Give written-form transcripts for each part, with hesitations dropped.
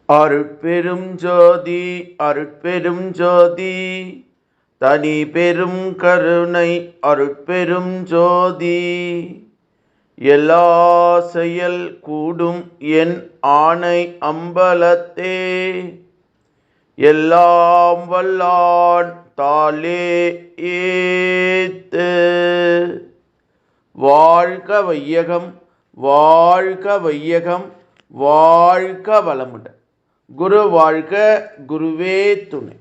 அருட்பெரும் ஜோதி அருட்பெரும் ஜோதி தனி பெரும் கருணை அருட்பெரும் ஜோதி. எல்லா செயல் கூடும் என் ஆணை அம்பலத்தே, எல்லாம் வல்லான் தாளே ஏத்து. வாழ்க வையகம், வாழ்க வையகம், வாழ்க வளமுடன். குரு வாழ்க, குருவே துணை.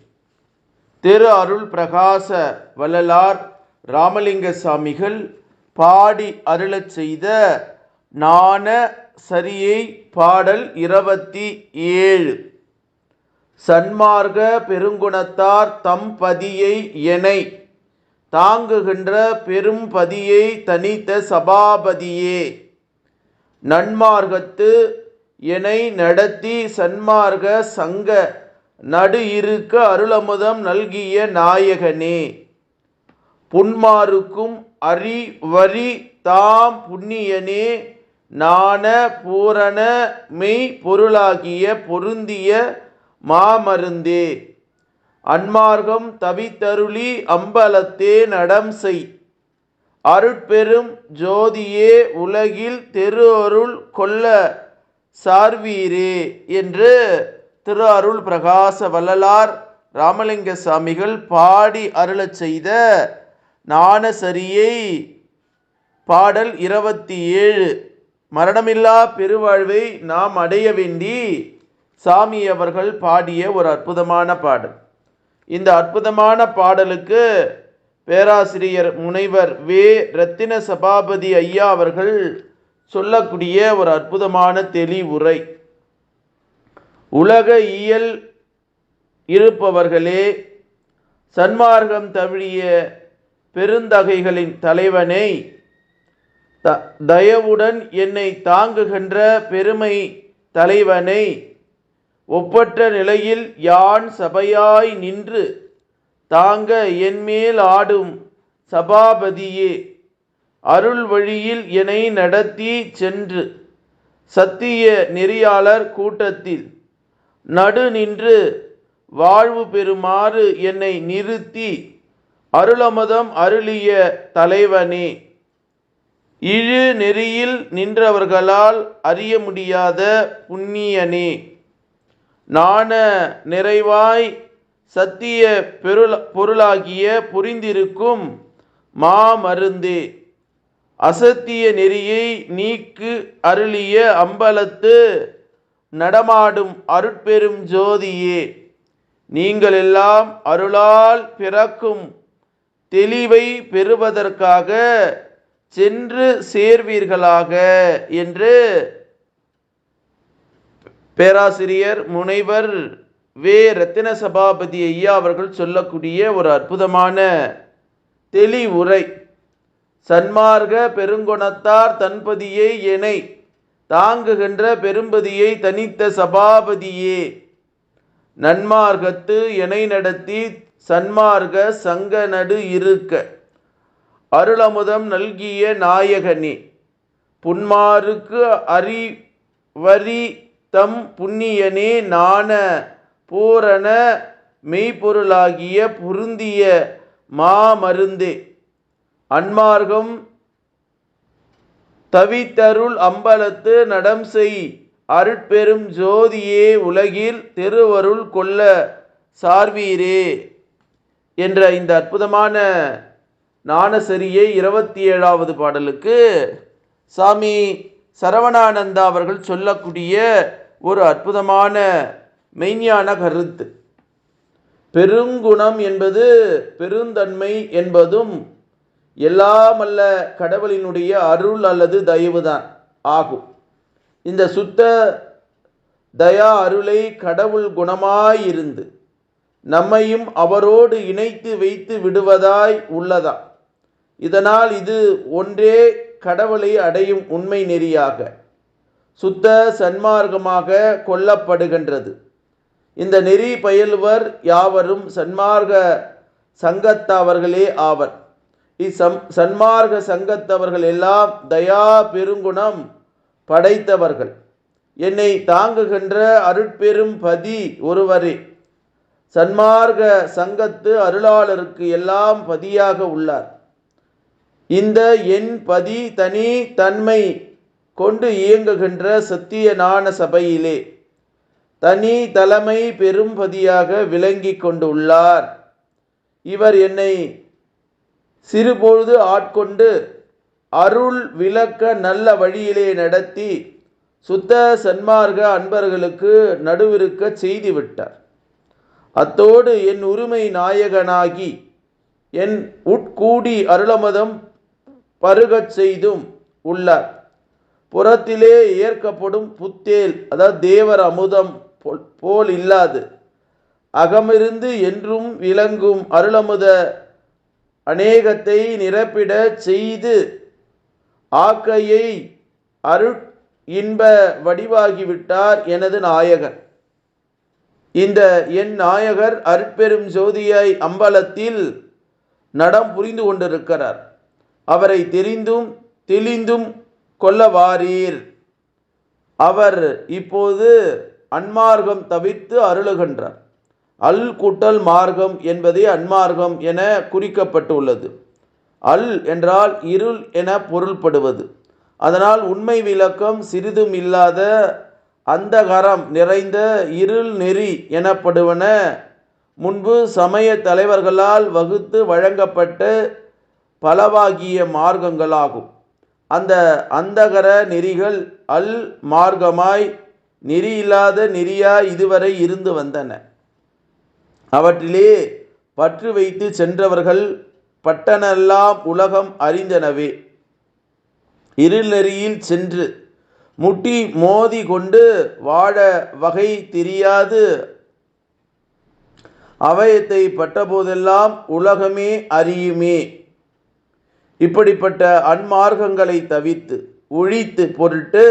திரு அருள் பிரகாச வள்ளலார் ராமலிங்க சாமிகள் பாடி அருளச் செய்த ஞான சரியை பாடல் 27. சன்மார்க்க பெருங்குணத்தார் தம்பதியை எனை தாங்குகின்ற பெரும்பதியை தனித்த சபாபதியே, நன்மார்க்கத்து எனை நடத்தி சன்மார்க்க சங்க நடு இருக்க அருளமுதம் நல்கிய நாயகனே, புன்மாருக்கும் அறிவரி தாம் புண்ணியனே, ஞான பூரண மெய் பொருளாகிய பொருந்திய மாமருந்தே, அன்மார்க்கம் தவித்தருளி அம்பலத்தே நடம் செய் அருட்பெரும் ஜோதியே, உலகில் தெரு அருள் கொள்ள சார்வீரே என்று திரு அருள் பிரகாச வள்ளலார் ராமலிங்க சாமிகள் பாடி அருளச் செய்த ஞானசரியை பாடல் 27. மரணமில்லா பெருவாழ்வை நாம் அடைய வேண்டி சாமி அவர்கள் பாடிய ஒரு அற்புதமான பாடல். இந்த அற்புதமான பாடலுக்கு பேராசிரியர் முனைவர் வே. ரத்தின சபாபதி ஐயா அவர்கள் சொல்லக்கூடிய ஒரு அற்புதமான தெளிவுரை. உலக இயல் இருப்பவர்களே, சன்மார்க்கம் தவிழிய பெருந்தகைகளின் தலைவனை, தயவுடன் என்னை தாங்குகின்ற பெருமை தலைவனை, ஒப்பற்ற நிலையில் யான் சபையாய் நின்று தாங்க என்மேல் ஆடும் சபாபதியே, அருள் வழியில் என்னை நடத்தி சென்று சத்திய நெறியாளர் கூட்டத்தில் நடு நின்று வாழ்வு பெறுமாறு என்னை நிறுத்தி அருளமுதம் அருளிய தலைவனே, இழு நெறியில் நின்றவர்களால் அறிய முடியாத புண்ணியனே, ஞான நிறைவாய் சத்திய பொருளாகிய புரிந்திருக்கும் மாமருந்தே, அசத்திய நெறியை நீக்கு அருளிய அம்பலத்து நடமாடும் அருட்பெரும் ஜோதியே, நீங்கள் எல்லாம் அருளால் பிறக்கும் தெளிவை பெறுவதற்காக சென்று சேர்வீர்களாக என்று பேராசிரியர் முனைவர் வே. ரத்தின சபாபதி ஐயா அவர்கள் சொல்லக்கூடிய ஒரு அற்புதமான தெளிவுரை. சன்மார்க்க பெருங்குணத்தார் தன்பதியை எனை தாங்குகின்ற பெரும்பதியை தனித்த சபாபதியே, நன்மார்க்கத்து எனை நடத்தி சன்மார்க்க சங்க நடு இருக்க அருளமுதம் நல்கிய நாயகனே, புன்மாருக்கு அறிவரி தம் புண்ணியனே, ஞான பூரண மெய்ப்பொருளாகிய பொருந்திய மாமருந்தே, அன்மார்க்கம் தவித்தருள் அம்பலத்து நடம் செய் அருட்பெரும் ஜோதியே, உலகில் திருவருள் கொள்ள சார்வீரே என்ற இந்த அற்புதமான ஞானசரியை 27வது பாடலுக்கு சாமி சரவணானந்தா அவர்கள் சொல்லக்கூடிய ஒரு அற்புதமான மெய்ஞான கருத்து. பெருங்குணம் என்பது பெருந்தன்மை என்பதும் எல்லாமல்ல கடவுளினுடைய அருள் அல்லது தயவுதான் ஆகும். இந்த சுத்த தயா அருளை கடவுள் குணமாயிருந்து நம்மையும் அவரோடு இணைத்து வைத்து விடுவதாய் உள்ளதா. இதனால் இது ஒன்றே கடவுளை அடையும் உண்மை நெறியாக சுத்த சன்மார்க்கமாக கொள்ளப்படுகின்றது. இந்த நெறி பயில்வர் யாவரும் சன்மார்க்க சங்கத்தவர்களே ஆவர். சன்மார்க்க சங்கத்தவர்கள் எல்லாம் தயா பெருங்குணம் படைத்தவர்கள். என்னை தாங்குகின்ற அருட்பெரும் பதி ஒருவரே. சன்மார்க்க சங்கத்து அருளாளருக்கு எல்லாம் பதியாக உள்ளார். இந்த என் பதி தனி தன்மை கொண்டு இயங்குகின்ற சத்திய ஞான சபையிலே தனி தலைமை பெரும் பதியாக விளங்கி கொண்டு உள்ளார். இவர் என்னை சிறுபொழுது ஆட்கொண்டு அருள் விளக்க நல்ல வழியிலே நடத்தி சுத்த சன்மார்க்க அன்பர்களுக்கு நடுவிருக்க செய்துவிட்டார். அத்தோடு என் உரிமை நாயகனாகி என் உட்கூடி அருளமதம் பருகச் செய்தும் உள்ளார். புறத்திலே ஏற்கப்படும் புத்தேல், அதாவது தேவர் அமுதம் போல் இல்லாது அகமிருந்து என்றும் விளங்கும் அருளமுத அநேகத்தை நிரப்பிட செய்து ஆக்கையை அருட் இன்ப வடிவாகிவிட்டார் எனது நாயகர். இந்த என் நாயகர் அருட்பெரும் ஜோதியாய் அம்பலத்தில் நடம் புரிந்து கொண்டிருக்கிறார். அவரை தெரிந்தும் தெளிந்தும் கொள்ள வாரீர். அவர் இப்போது அன்மார்க்கம் தவிர்த்து அருளுகின்றார். அல் கூட்டல் மார்க்கம் என்பதே அன்மார்க்கம் என குறிக்கப்பட்டுள்ளது. அல் என்றால் இருள் என பொருள்படுவது. அதனால் உண்மை விளக்கம் சிறிதும் இல்லாத அந்தகரம் நிறைந்த இருள் நெறி எனப்படுவன முன்பு சமய தலைவர்களால் வகுத்து வழங்கப்பட்ட பலவாகிய மார்க்கங்களாகும். அந்த அந்தகர நெறிகள் அல் மார்க்கமாய் நெறி இல்லாத நெறியாய் இதுவரை இருந்து வந்தன. அவற்றிலே பற்று வைத்து சென்றவர்கள் பட்டனெல்லாம் உலகம் அறிந்தனவே. இருள் நெறியில் சென்று முட்டி மோதி கொண்டு வாழ வகை தெரியாது அவயத்தை பட்டபோதெல்லாம் உலகமே அறியுமே. இப்படிப்பட்ட அன்மார்க்கங்களை தவித்து ஒழித்து பொருட்டு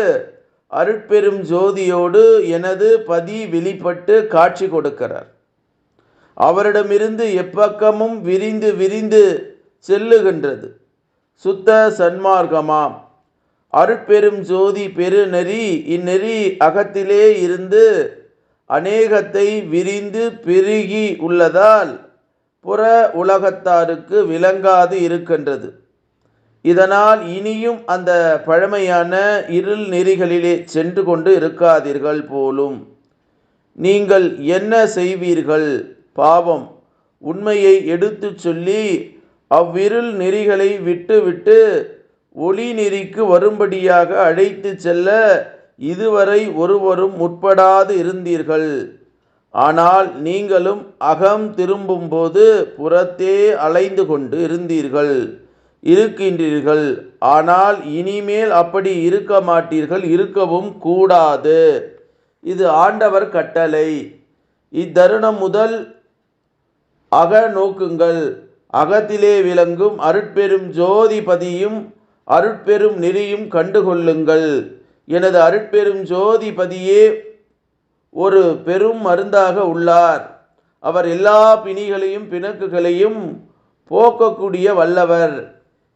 அருட்பெரும் ஜோதியோடு எனது பதி வெளிப்பட்டு காட்சி கொடுக்கிறார். அவரிடமிருந்து எப்பக்கமும் விரிந்து விரிந்து செல்லுகின்றது சுத்த சன்மார்க்கமாம் அருட்பெரும் ஜோதி பெருநெறி. இந்நெறி அகத்திலே இருந்து அநேகத்தை விரிந்து பெருகி உள்ளதால் புற உலகத்தாருக்கு விளங்காது இருக்கின்றது. இதனால் இனியும் அந்த பழமையான இருள் நெறிகளிலே சென்று கொண்டு இருக்காதீர்கள் போலும். நீங்கள் என்ன செய்வீர்கள்? பாவம். உண்மையை எடுத்து சொல்லி அவ்விருள் நெறிகளை விட்டு விட்டு ஒளி நெறிக்கு வரும்படியாக அழைத்து செல்ல இதுவரை ஒருவரும் முற்படாது இருந்தீர்கள். ஆனால் நீங்களும் அகம் திரும்பும்போது புறத்தே அலைந்து கொண்டு இருக்கின்றீர்கள். ஆனால் இனிமேல் அப்படி இருக்க மாட்டீர்கள், இருக்கவும் கூடாது. இது ஆண்டவர் கட்டளை. இத்தருணம் முதல் அக நோக்குங்கள். அகத்திலே விளங்கும் அருட்பெரும் ஜோதிபதியும் அருட்பெரும் நெறியும் கண்டுகொள்ளுங்கள். எனது அருட்பெரும் ஜோதிபதியே ஒரு பெரும் மருந்தாக உள்ளார். அவர் எல்லா பிணிகளையும் பிணக்குகளையும் போக்கக்கூடிய வல்லவர்.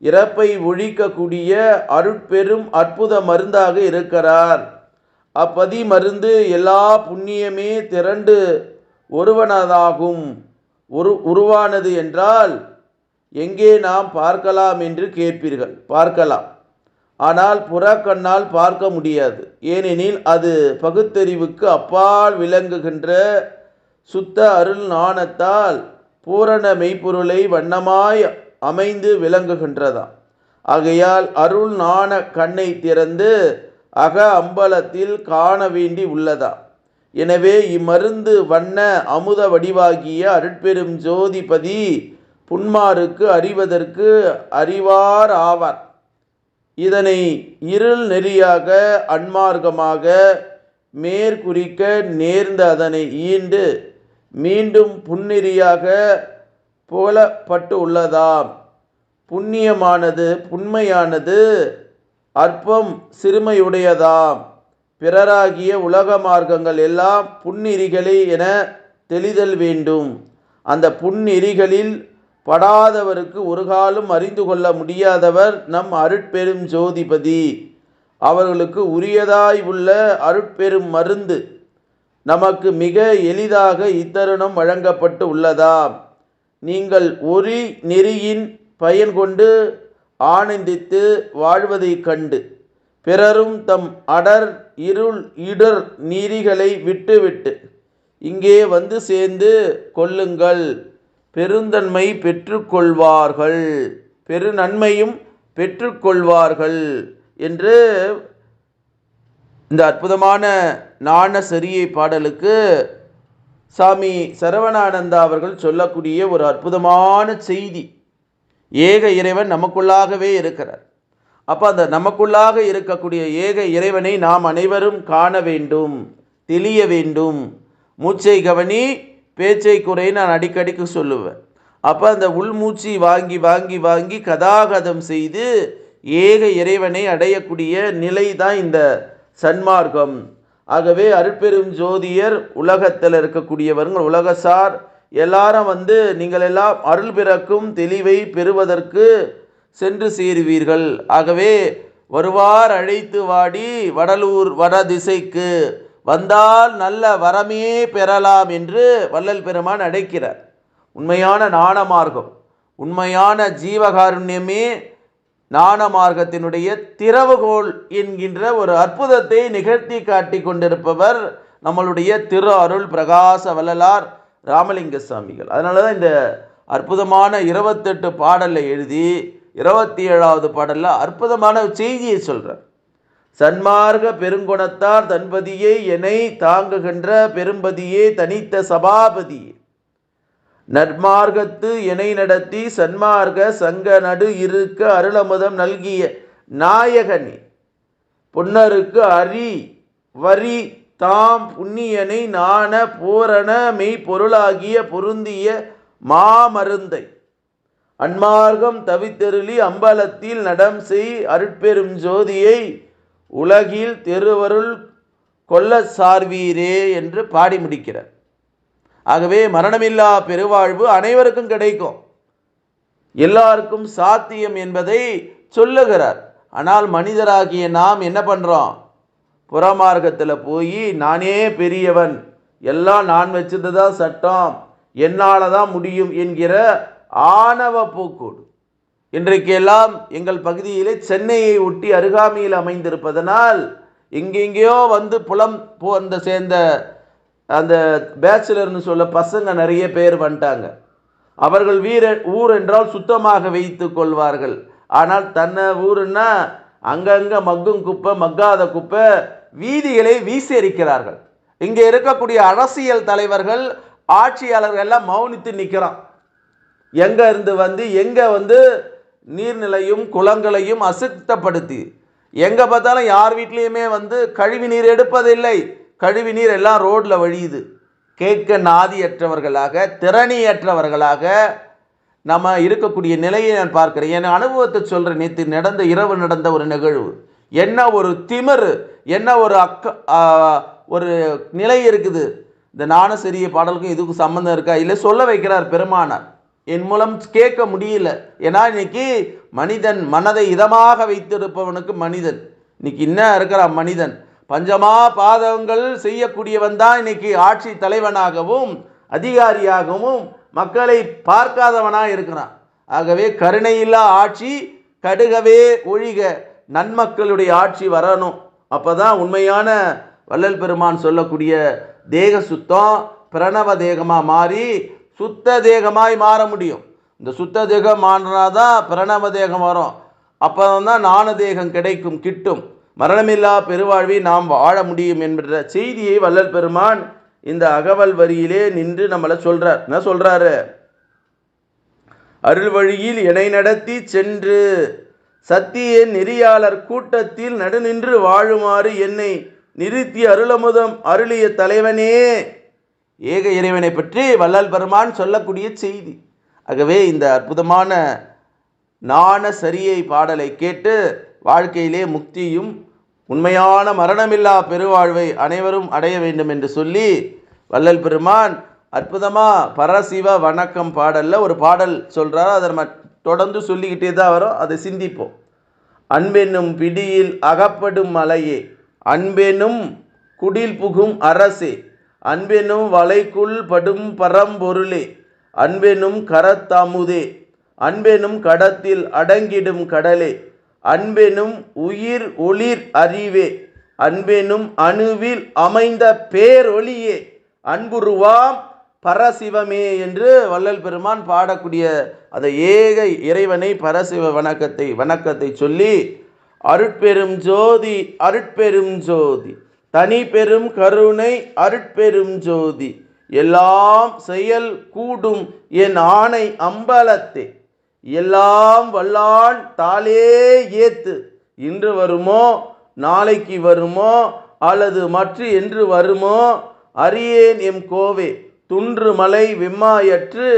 இறப்பை ஒழிக்கக்கூடிய அருட்பெரும் அற்புத மருந்தாக இருக்கிறார். அப்பதி மருந்து எல்லா புண்ணியமே திரண்டு ஒருவனதாகும். உருவானது என்றால் எங்கே நாம் பார்க்கலாம் என்று கேட்பீர்கள். பார்க்கலாம், ஆனால் புறக்கண்ணால் பார்க்க முடியாது. ஏனெனில் அது பகுத்தறிவுக்கு அப்பால் விளங்குகின்ற சுத்த அருள் ஞானத்தால் பூரண மெய்ப்பொருளை வண்ணமாய் அமைந்து விளங்குகின்றதாம். ஆகையால் அருள் ஞான கண்ணை திறந்து அக அம்பலத்தில் காண வேண்டி உள்ளதா. எனவே இம்மருந்து வண்ண அமுத வடிவாகிய அருட்பெரும் ஜோதிபதி புன்மாருக்கு அறிவதற்கு அறிவார் ஆவார். இதனை இருள் நெறியாக அன்மார்க்கமாக மேற்குறிக்க நேர்ந்த அதனை ஈண்டு மீண்டும் புன்னெறியாக புகழப்பட்டு உள்ளதாம். புண்ணியமானது புண்மையானது அற்பம் சிறுமையுடையதாம். பிறராகிய உலக மார்க்கங்கள் எல்லாம் புன்னெறிகளே என தெளிதல் வேண்டும். அந்த புன்னெறிகளில் படாதவருக்கு ஒரு காலம் அறிந்து கொள்ள முடியாதவர் நம் அருட்பெரும் ஜோதிபதி. அவர்களுக்கு உரியதாய் உள்ள அருட்பெரும் மருந்து நமக்கு மிக எளிதாக இத்தருணம் வழங்கப்பட்டு உள்ளதாம். நீங்கள் ஒரு நெறியின் பயன் கொண்டு ஆனந்தித்து வாழ்வதைக் கண்டு பிறரும் தம் அடர் இருள் இடர் நீரிகளை விட்டுவிட்டு இங்கே வந்து சேர்ந்து கொள்ளுங்கள், பெருந்தன்மை பெற்றுக்கொள்வார்கள், பெருநன்மையும் பெற்றுக்கொள்வார்கள் என்று இந்த அற்புதமான நாண சரியை பாடலுக்கு சாமி சரவணானந்தா அவர்கள் சொல்லக்கூடிய ஒரு அற்புதமான செய்தி. ஏக இறைவன் நமக்குள்ளாகவே இருக்கிறார். அப்போ அந்த நமக்குள்ளாக இருக்கக்கூடிய ஏக இறைவனை நாம் அனைவரும் காண வேண்டும், தெளிய வேண்டும். மூச்சை கவனி, பேச்சை குறை நான் அடிக்கடிக்கு சொல்லுவேன். அப்போ அந்த உள்மூச்சு வாங்கி வாங்கி வாங்கி கதாகதம் செய்து ஏக இறைவனை அடையக்கூடிய நிலை தான் இந்த சன்மார்க்கம். ஆகவே அருட்பெரும் ஜோதியர் உலகத்தில் இருக்கக்கூடியவர்கள் உலகசார் எல்லாரும் வந்து நீங்கள் எல்லாம் அருள் பிறக்கும் தெளிவை பெறுவதற்கு சென்று சேருவீர்கள். ஆகவே வருவார் அழைத்து வாடி வடலூர் வட திசைக்கு வந்தால் நல்ல வரமே பெறலாம் என்று வள்ளல் பெருமான் அழைக்கிறார். உண்மையான ஞான மார்க்கம், உண்மையான ஜீவகாருண்யமே ஞான மார்க்கத்தினுடைய திறவுகோல் என்கின்ற ஒரு அற்புதத்தை நிகழ்த்தி காட்டி கொண்டிருப்பவர் நம்மளுடைய திரு அருள் பிரகாச வள்ளலார் ராமலிங்க சாமிகள். அதனால தான் இந்த அற்புதமான 28 பாடலை எழுதி 27வது பாடலில் அற்புதமான செய்தியை சொல்கிறார். சன்மார்க்க பெருங்குணத்தார் தன்பதியை என்னை தாங்குகின்ற பெரும்பதியே தனித்த சபாபதியே நற்மார்க்கத்து எனை நடத்தி சன்மார்க்க சங்க நடு இருக்க அருளமுதம் நல்கிய நாயகனே பொன்னருக்கு அரி வரி தாம் புண்ணியனை நாண பூரண மெய் பொருளாகிய பொருந்திய மாமருந்தை அன்மார்க்கம் தவித்தெருளி அம்பலத்தில் நடம் செய் அருட்பெரும் ஜோதியை உலகில் திருவருள் கொள்ள சார்வீரே என்று பாடி முடிக்கிறார். ஆகவே மரணமில்லா பெருவாழ்வு அனைவருக்கும் கிடைக்கும், எல்லாருக்கும் சாத்தியம் என்பதை சொல்லுகிறார். ஆனால் மனிதராகிய நாம் என்ன பண்ணுறோம்? புறமார்க்கத்தில் போய் நானே பெரியவன், எல்லாம் நான் வச்சது தான் சட்டம், என்னால் தான் முடியும் என்கிற ஆணவ போக்கோடு இன்றைக்கெல்லாம் எங்கள் பகுதியிலே சென்னையை ஒட்டி அருகாமையில் அமைந்திருப்பதனால் எங்கெங்கேயோ வந்து புலம் அந்த சேர்ந்த அந்த பேச்சுலர்னு சொல்ல பசங்க நிறைய பேர் வந்துட்டாங்க. அவர்கள் ஊர் என்றால் சுத்தமாக வைத்து கொள்வார்கள். ஆனால் தன்னை ஊருன்னா அங்கங்கே மக்கும் குப்பை மக்காத குப்பை வீதிகளை வீசியிருக்கிறார்கள். இங்கே இருக்கக்கூடிய அரசியல் தலைவர்கள் ஆட்சியாளர்கள் எல்லாம் மௌனித்து நிற்கிறான். எங்கே இருந்து வந்து எங்கே வந்து நீர்நிலையும் குளங்களையும் அசுத்தப்படுத்தி எங்கே பார்த்தாலும் யார் வீட்லேயுமே வந்து கழிவு நீர் எடுப்பதில்லை. கழிவு நீர் எல்லாம் ரோட்டில் வழியுது. கேட்க நாதியற்றவர்களாக திறனியற்றவர்களாக நம்ம இருக்கக்கூடிய நிலையை நான் பார்க்கிறேன். என் அனுபவத்தை சொல்கிறேன். நேற்று இரவு நடந்த ஒரு நிகழ்வு, என்ன ஒரு திமிரு, என்ன ஒரு ஒரு நிலை இருக்குது. இந்த நாணசரிய பாடலுக்கும் இதுக்கும் சம்மந்தம் இருக்கா? இல்லை சொல்ல வைக்கிறார் பெருமானார். என் மூலம் கேட்க முடியல. ஏன்னா இன்னைக்கு மனிதன் மனதை இதமாக வைத்திருப்பவனுக்கு மனிதன் இன்னைக்கு என்ன இருக்கிறான்? மனிதன் பஞ்சமா பாதகங்கள் செய்யக்கூடியவன் தான் இன்னைக்கு ஆட்சி தலைவனாகவும் அதிகாரியாகவும் மக்களை பார்க்காதவனாக இருக்கிறான். ஆகவே கருணையில்லா ஆட்சி கடுகவே ஒழிக, நன்மக்களுடைய ஆட்சி வரணும். அப்போதான் உண்மையான வள்ளல் பெருமான் சொல்லக்கூடிய தேக சுத்தம் பிரணவ தேகமாக மாறி சுத்த தேகமாய் மாற முடியும். இந்த சுத்த தேகம் மாறினாதான் பிரணவ தேகம் வரும். அப்போ தான் ஞான தேகம் கிடைக்கும், கிட்டும். மரணமில்லா பெருவாழ்வை நாம் வாழ முடியும் என்கிற செய்தியை வள்ளல் பெருமான் இந்த அகவல் வரியிலே நின்று நம்மளை சொல்றார். என்ன சொல்றாரு? அருள் வழியில் என்னை நடத்தி சென்று சத்திய நெறியாளர் கூட்டத்தில் நடுநின்று வாழுமாறு என்னை நிறுத்தி அருளமுதம் அருளிய தலைவனே. ஏக இறைவனை பற்றி வள்ளல் பெருமான் சொல்லக்கூடிய செய்தி. ஆகவே இந்த அற்புதமான ஞான சரியை பாடலை கேட்டு வாழ்க்கையிலே முக்தியும் உண்மையான மரணமில்லா பெருவாழ்வை அனைவரும் அடைய வேண்டும் என்று சொல்லி வள்ளல் பெருமான் அற்புதமாக பரசிவ வணக்கம் பாடலில் ஒரு பாடல் சொல்கிறார். அதை நம்ம தொடர்ந்து சொல்லிக்கிட்டே தான் வரோம். அதை சிந்திப்போம். அன்பெனும் பிடியில் அகப்படும் மலையே, அன்பெனும் குடில் புகும் அரசே, அன்பெனும் வலைக்குள் படும் பரம்பொருளே, அன்பெனும் கரத்தமுதே, அன்பெனும் கடத்தில் அடங்கிடும் கடலே, அன்பெனும் உயிர் ஒளிர் அறிவே, அன்பெனும் அணுவில் அமைந்த பேரொளியே, அன்புருவாம் பரசிவமே என்று வள்ளல் பெருமான் பாடக்கூடிய அந்த ஏக இறைவனை பரசிவ வணக்கத்தை சொல்லி, அருட்பெரும் ஜோதி அருட்பெரும் ஜோதி தனி பெரும் கருணை அருட்பெரும் ஜோதி எல்லாம் செயல் கூடும் என் ஆணை அம்பலத்தே, எல்லாம் வல்லான் தாளே ஏத்து, இன்று வருமோ நாளைக்கு வருமோ அல்லது மற்ற என்று வருமோ அறியேன் எம் கோவே, துன்று மலை விம்மாயற்று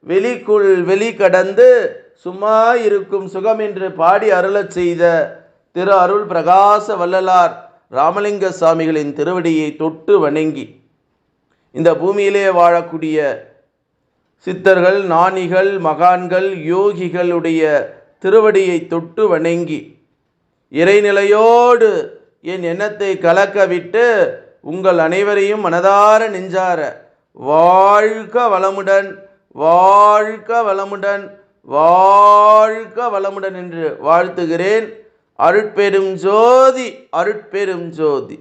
வெளிக்குள் வெளி கடந்து சும்மா இருக்கும் சுகம் என்று பாடி அருளச் செய்த திரு அருள் பிரகாச வள்ளலார் ராமலிங்க சாமிகளின் திருவடியை தொட்டு வணங்கி, இந்த பூமியிலே வாழக்கூடிய சித்தர்கள், ஞானிகள், மகான்கள், யோகிகளுடைய திருவடியை தொட்டு வணங்கி, இறைநிலையோடு என் எண்ணத்தை கலக்க விட்டு உங்கள் அனைவரையும் மனதார நெஞ்சார வாழ்க வளமுடன், வாழ்க வளமுடன், வாழ்க வளமுடன் என்று வாழ்த்துகிறேன். அருட்பெரும் ஜோதி அருட்பெரும் ஜோதி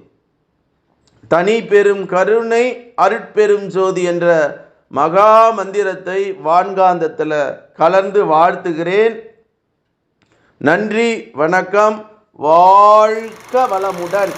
தனி பெரும் கருணை அருட்பெரும் ஜோதி என்ற மகா மந்திரத்தை வான்காந்தத்தில் கலந்து வாழ்த்துகிறேன். நன்றி, வணக்கம், வாழ்க வளமுடன்.